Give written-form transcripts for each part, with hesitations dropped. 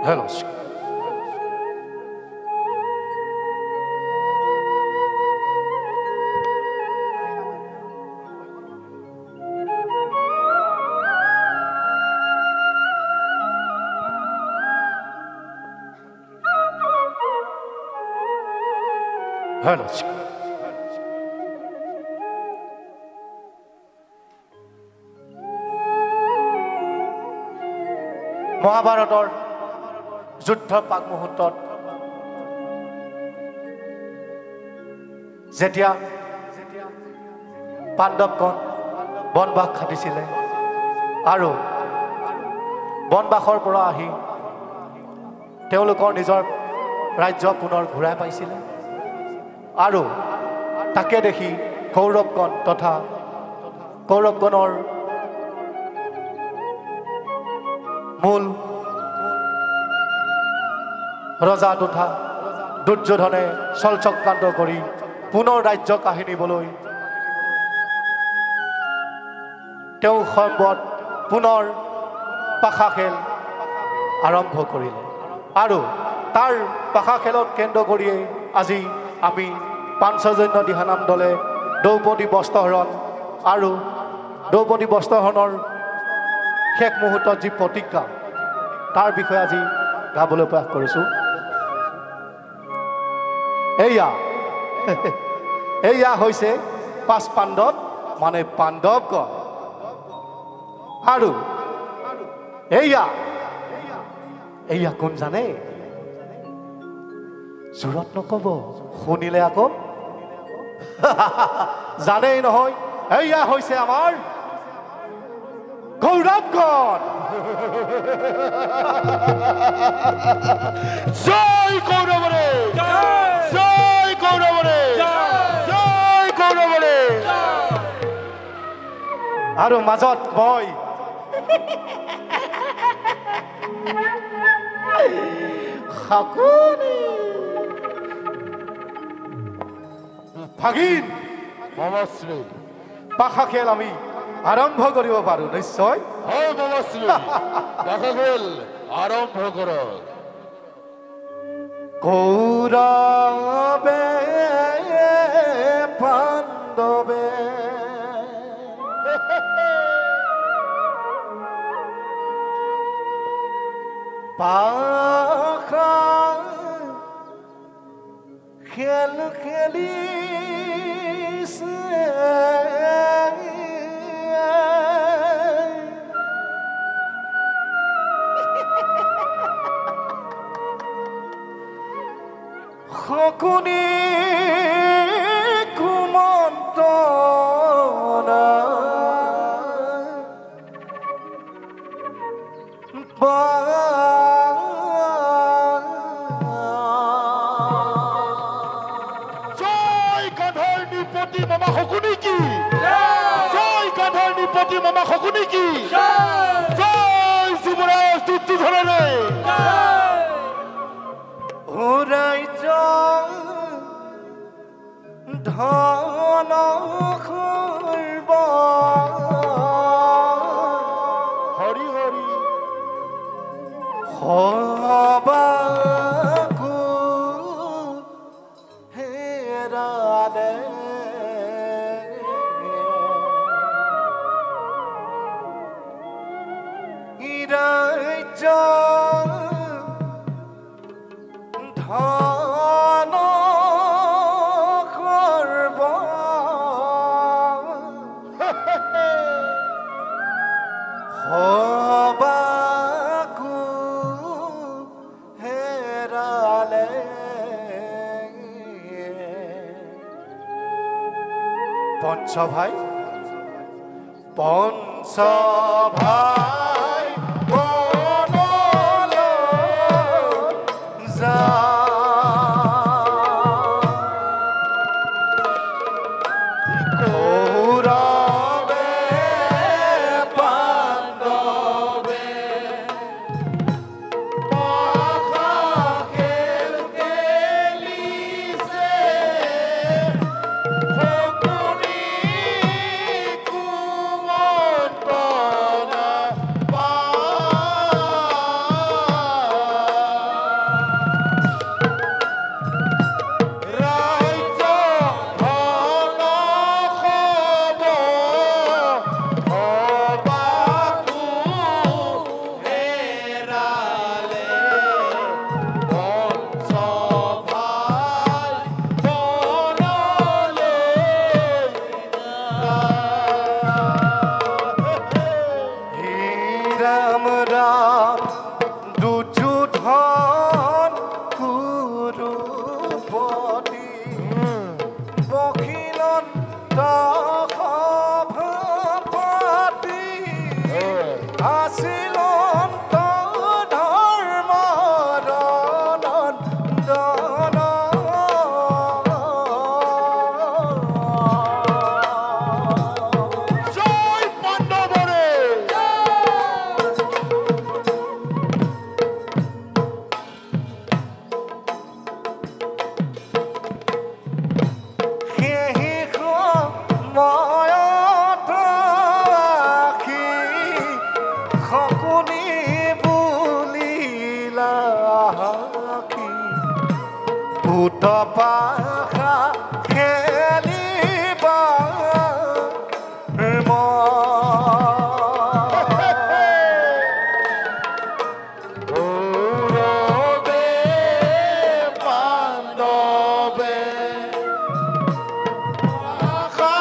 Hello. Hello. মহাভাৰতৰ যুদ্ধ পাক মুহূৰ্তত যেতিয়া পাণ্ডৱগণ বনবাস খাটিছিলে আৰু বনবাসৰ পৰা আহি তেওঁলোকৰ নিজৰ ৰাজ্য পুনৰ ঘূৰাই পাইছিলে আৰু তাকে দেখি কৌৰৱগণ তথা কৌৰৱগণৰ মূল ৰজা তথা দুৰ্যোধনে চলচক্ৰান্ত কৰি পুনৰ ৰাজ্য কাহিনীবলৈ তেওঁ সম্বত পুনৰ পাশা খেল আৰম্ভ কৰিলে আৰু তাৰ পাশা খেলত কেন্দ্ৰ কৰিয়েই আজি আমি পাঞ্চজন্য দিহানাম দলে দ্ৰৌপদী বস্ত্ৰহৰণ আৰু দ্ৰৌপদী বস্ত্ৰহৰণৰ শেষ মুহূৰ্তত যি প্ৰতিজ্ঞা তাৰ বিষয়ে আজি গাবলৈ প্ৰয়াস কৰিছোঁ এয়া হৈছে পাঁচ পাণ্ডৱ মানে পাণ্ডৱগণ আৰু এয়া কোন জানে জোৰত নকব শুনিলে আকৌ জানেই নহয় এয়া হৈছে আমাৰ কৌৰৱগণ জয় কৌৰৱৰে জয় কৌৰৱৰে জয় কৌৰৱৰে আৰু মাজত মই শাকুনি ভাগিন মামাশ্ৰী পাশা খেল আমি আৰম্ভ কৰিব পাৰোঁ নিশ্চয় হয় মামাশ্ৰী পাশা খেল আৰম্ভ কৰক কৌৰৱে পাণ্ডৱে পাশা খেল খেলিছে শকুনি কুমন্ত্ৰণা জয় গাধৰ নিপতি মামা শকুনি কি জয় গাধৰ নিপতি মামা শকুনি কি জয় যুৱৰাজ দুৰ্যোধনৰে ৰাজ্য ধন সৰ্ব হৰি হৰি সবাকো হেৰালে ৰাজ্য ধন সৰ্ব সবাকো হেৰালে পঞ্চভাই বনলৈ কৌৰৱে পাণ্ডৱে পাশা খেল খেলিছে শকুনি কুমন্ত্ৰণা আমরা দুর্যোধন কুরুপতি বখিলন সভাপতি আসিলন ধর্ম রণন্দন জয় পাণ্ডবরে সেহি সময়ত আখি শকুনি বুলিলা আখি ভূত পাশা খেলিবা কৌরবে পাণ্ডবে আশা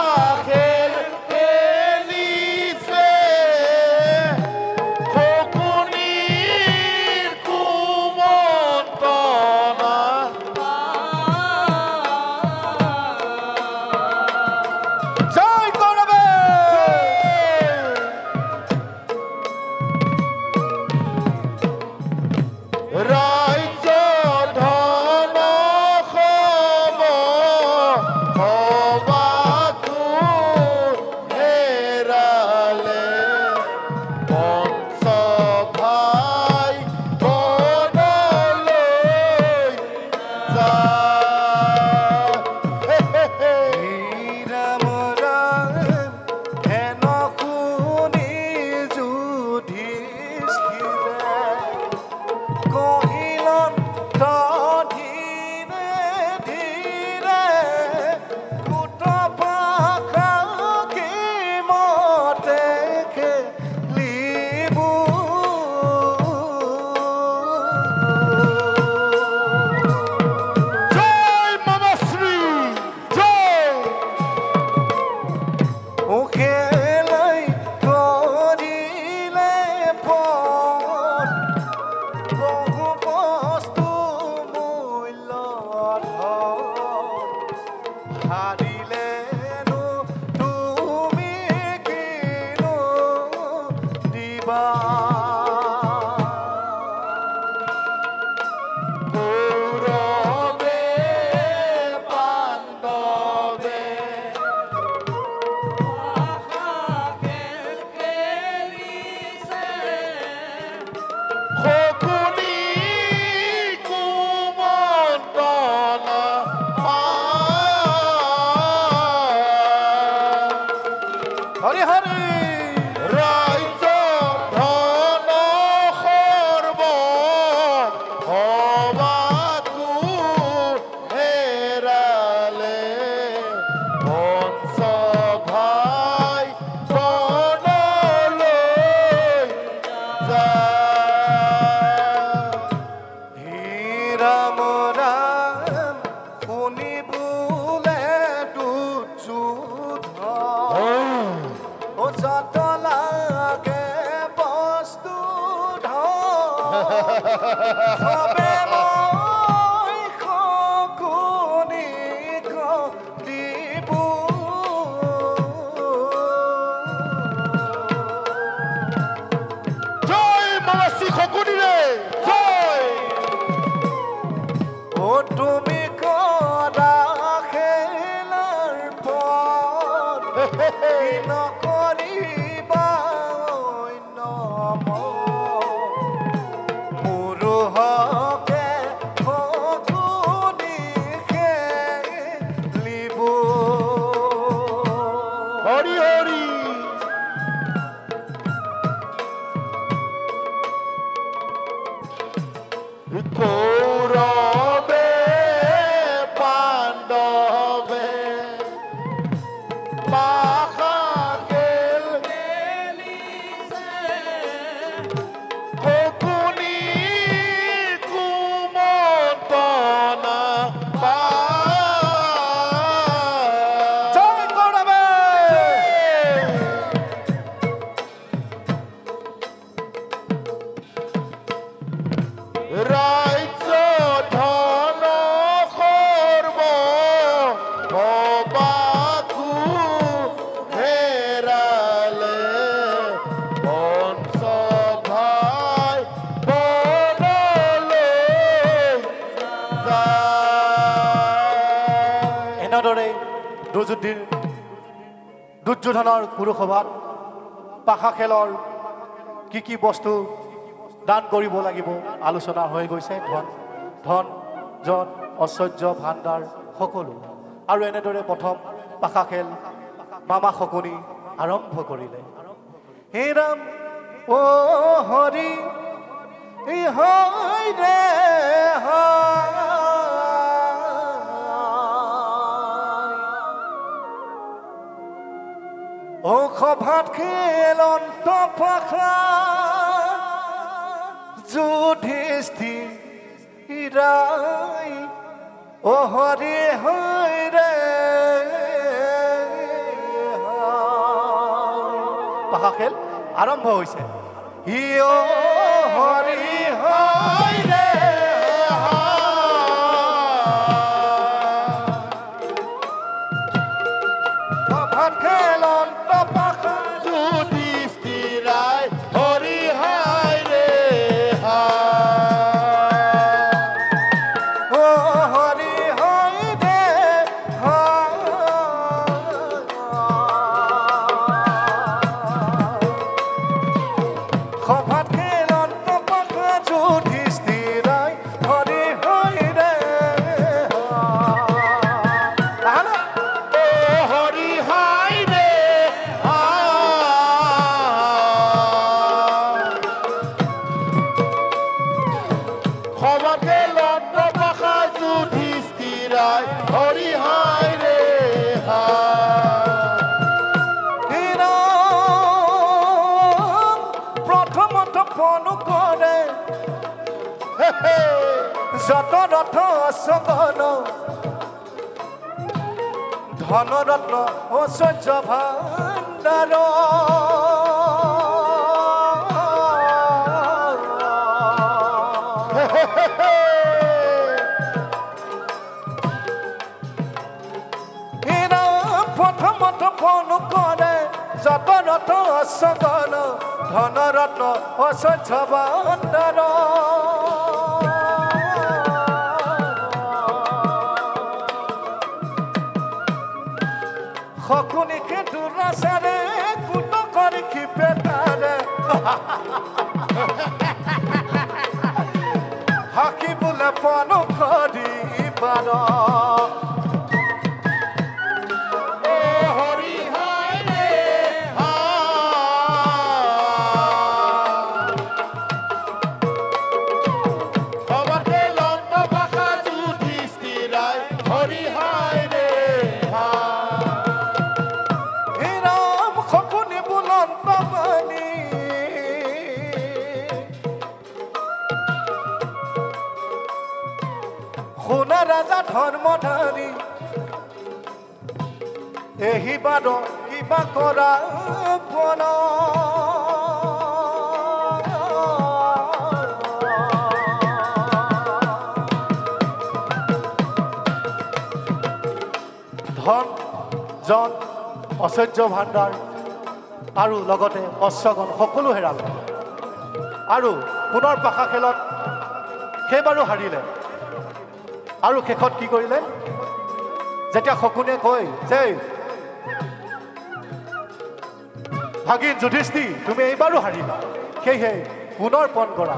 খেল খেলিছে শকুনিৰ কুমন্ত্ৰণা জয় কৰবে ৰাজ্য ধন সম সবাতো হেৰালে বংশ ভাই বনলৈ ৰাম ৰাম হেন শুনি যুধিষ্ঠিৰে কহিলন ধীৰে ধীৰে কুট পাশা কি মতে খেলিবু জয় মামাশ্ৰী জয় খেলাই কৰিলে ফল বহু বস্তু মূল্য হাৰিলেনো তুমি কিনো দিবা কৌৰৱে পাণ্ডৱে শকুনি কুমন্ত্ৰণা হৰি হৰি ৰাজ্য ধন সৰ্ব সবাতো হেৰালে বংশ ভাই বনলৈ ৰাম ৰাম শুনি বোলে দুৰ্যোধন ও যত লাগে বস্তু ধবে মই শকুনিক দিবু জয় মামাশ্ৰী শকুনিৰে জয় ও তুমি কৰা খেলাৰ পথ নকৰিবা অন্য মোৰ হকে শকুনি খেলিবু হৰি হৰি কৌৰৱে পাণ্ডৱে পাশা খেল শকুনিৰ কুমন্ত্ৰণা জয় কৰবে দুৰ্যোধনৰ পুৰুষসভাত পাশা খেলৰ কি বস্তু দান কৰিব লাগিব আলোচনা হৈ গৈছে ধন জন ঐশ্বৰ্য ভাণ্ডাৰ সকলো আৰু এনেদৰে প্ৰথম পাশা খেল মামা শকুনি আৰম্ভ কৰিলে হে ৰাম ও হৰি হয় ৰে ও সভাত খেলন্ত পাখা যুধিষ্ঠিৰাই ও হৰি হয় ৰে পাখা খেল আৰম্ভ হৈছে ই ও হৰি হয় ৰে সভাত খেলন্ত পাখা যুধিষ্ঠিৰাই হৰি হায় ৰে ও হৰি হয় ৰে সভাত খেলন্ত পাখা যুধিষ্ঠিৰাই হৰি হয় ৰে হৰি হায় ৰে সভাকে লণ্ড পাখা যুধিষ্ঠিৰাই হৰি হায় ৰে প্ৰথমত ফোন কৰে যত ৰথ অশ্বগণ ধনৰত্ন ঐশ্বৰ্য ভাণ্ডাৰ প্ৰথমত ফোন কৰে যত ৰথ অশ্বগণ ধনৰত্ন ঐশ্বৰ্য ভাণ্ডাৰ শকুনিকে দুৰাচাৰে কুট কৰি ক্ষিপেতাৰে হাকি বোলে পন কৰি পাৰ হৰি হায় ৰে সভাকে লণ্ড পাখা যুধিষ্ঠিৰাই হৰি হায় ৰে হে ৰাম শকুনি বুলন্ত বাণী শুনা ৰাজা ধৰ্মধাৰী এহি বাদ কিবা কৰা বন ধন জন ঐশ্বৰ্য ভাণ্ডাৰ আৰু লগতে অশ্বগণ সকলো হেৰালে আৰু পুনৰ পাশা খেলত সেইবাৰো হাৰিলে আৰু শেষত কি কৰিলে যেতিয়া শকুনে কয় যে ভাগিন যুধিষ্ঠিৰ তুমি এইবাৰো হাৰিলা সেয়েহে পুনৰ পণ কৰা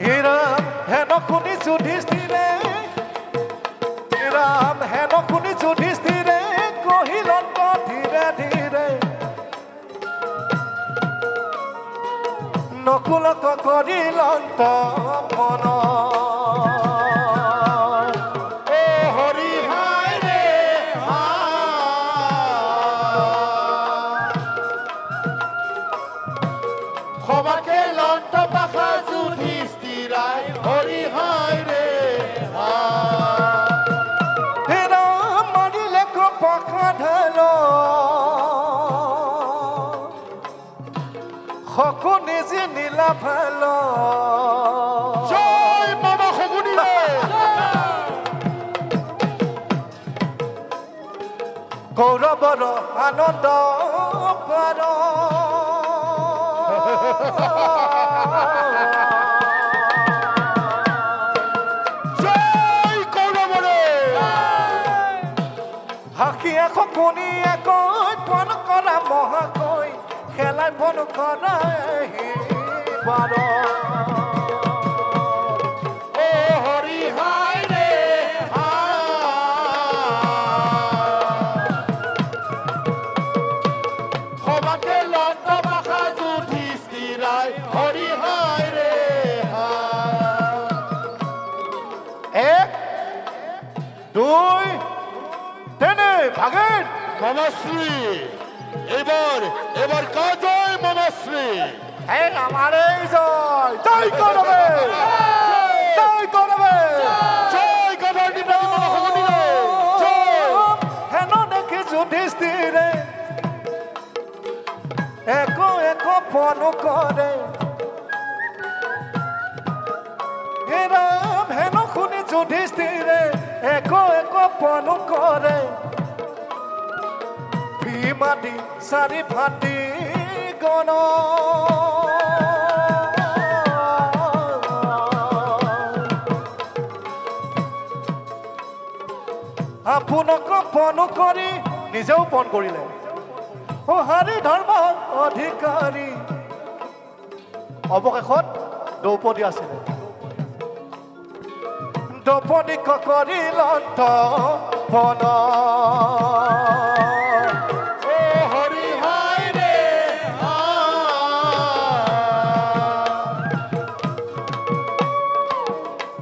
হে ৰাম হেন শুনি যুধিষ্ঠিৰে ৰাম হেন শুনি যুধিষ্ঠিৰে কহিলন্ত ধীৰে ধীৰে নকুলক কৰিলন্ত মন হৰি হায় ৰে সভাকে লণ্ড পাখা যুধিষ্ঠিৰাই হৰি হায় ৰে হে ৰাম মাৰিলে পাখা ঢাল শকুনি যে নীলা ভাল জয় মামা শকুনি ৰে কৌৰৱৰ আনন্দ পাৰ জয় কৌৰৱৰে পণ কৰাই বাৰ ও হৰি হাই ৰে সবাকে লণ্ড ভাষা যুধিষ্ঠিৰাই হৰি হাই রে এক দুই তিনি ভাগিন মমশ্রী এবার কাজয় মমশ্রী হে আমার এই জয় জয় করবে জয় করবে জয় গদাধি জয় হেন দেখি যুধিষ্ঠিৰে একো একো পণ কৰে হে ৰাম হেন শুনি যুধিষ্ঠিৰে একো একো পণ কৰে ভীমাদি চাৰি ভাতি গণ আপোনাক পণ কৰি নিজেও পণ কৰিলে ও হৰি ধৰ্ম অধিকাৰী অৱশেষত দ্ৰৌপদী আছিলে দ্ৰৌপদীক কৰিল পণ ও হৰি হাই ৰে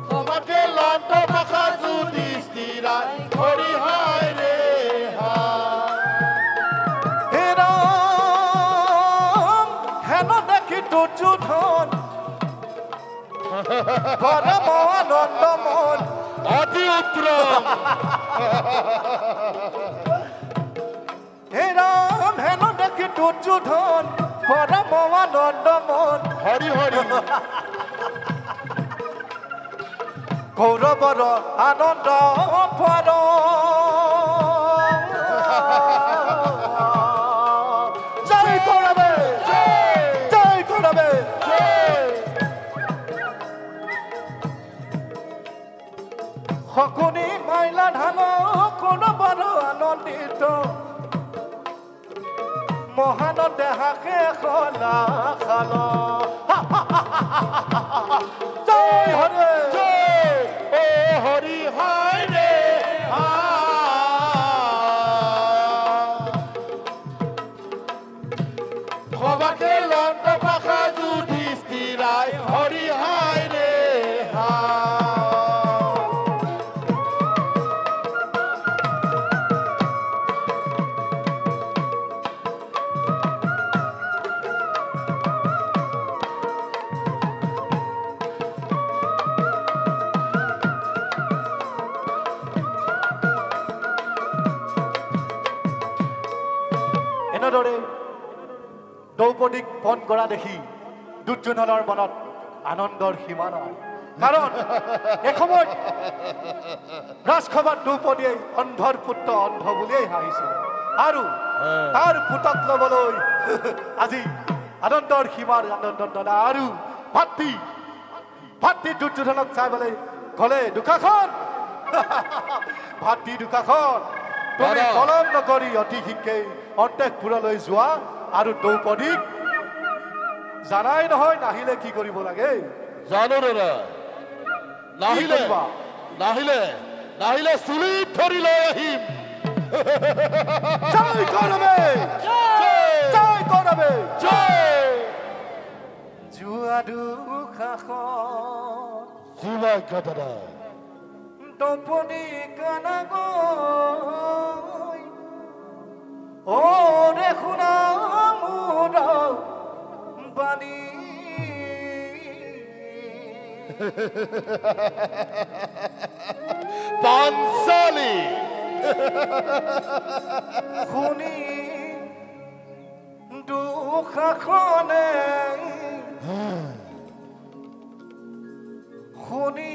সবাকে লণ্ড ভাষা যুধিষ্ঠিৰাই হৰি হাই ৰে হে ৰাম হেন দেখি দুৰ্যোধন পৰম আনন্দ মন অতি উত্তম হে ৰাম হেন দেখি দুৰ্যোধন পৰম আনন্দ মন হৰি হৰি কৌৰৱৰ আনন্দ পৰ জয় কৰবে জয় কৰবে শকুনি মাইলা ধান কৌৰৱৰ আনন্দিত মহানন্দে হাকে খলা খাল জয় হৰে জয় ও হৰি হাই ৰে সবাকে লণ্ড ভাষা যুধিষ্ঠিৰাই হৰি হাই ৰে এনেদৰে দ্ৰৌপদীক পণ কৰা দেখি দুৰ্যোধনৰ মনত আনন্দৰ সীমা নাই কাৰণ এসময়ত ৰাজসভাত দ্ৰৌপদীয়ে অন্ধৰ পুত্ৰ অন্ধ বুলিয়েই হাঁহিছিল আৰু তাৰ পুতক ল'বলৈ আজি আনন্দৰ সীমাৰ আনন্দ দাদা আৰু ভাতৃ দুৰ্যোধনক চাই পেলাই ক'লে দুখাখন ভাতৃ দুখাখন তুমি পলম নকৰি অতি শীঘ্ৰে অন্তঃপুৰলৈ যোৱা আৰু দ্ৰৌপদীক জানাই নহয় নাহিলে কি কৰিব লাগে জানো ৰে নাহিলে কৰিবা? নাহিলে নাহিলে চুলিত ধৰি লৈ আহিম জয় কৰবে জয় কৰবে জয় যোৱা দুখাখন জুলাই দাদা দ্ৰৌপদী কানা গৈ ও ৰে শুনা মোৰ বাণী পাঞ্চালী শুনি দুখাখনে শুনি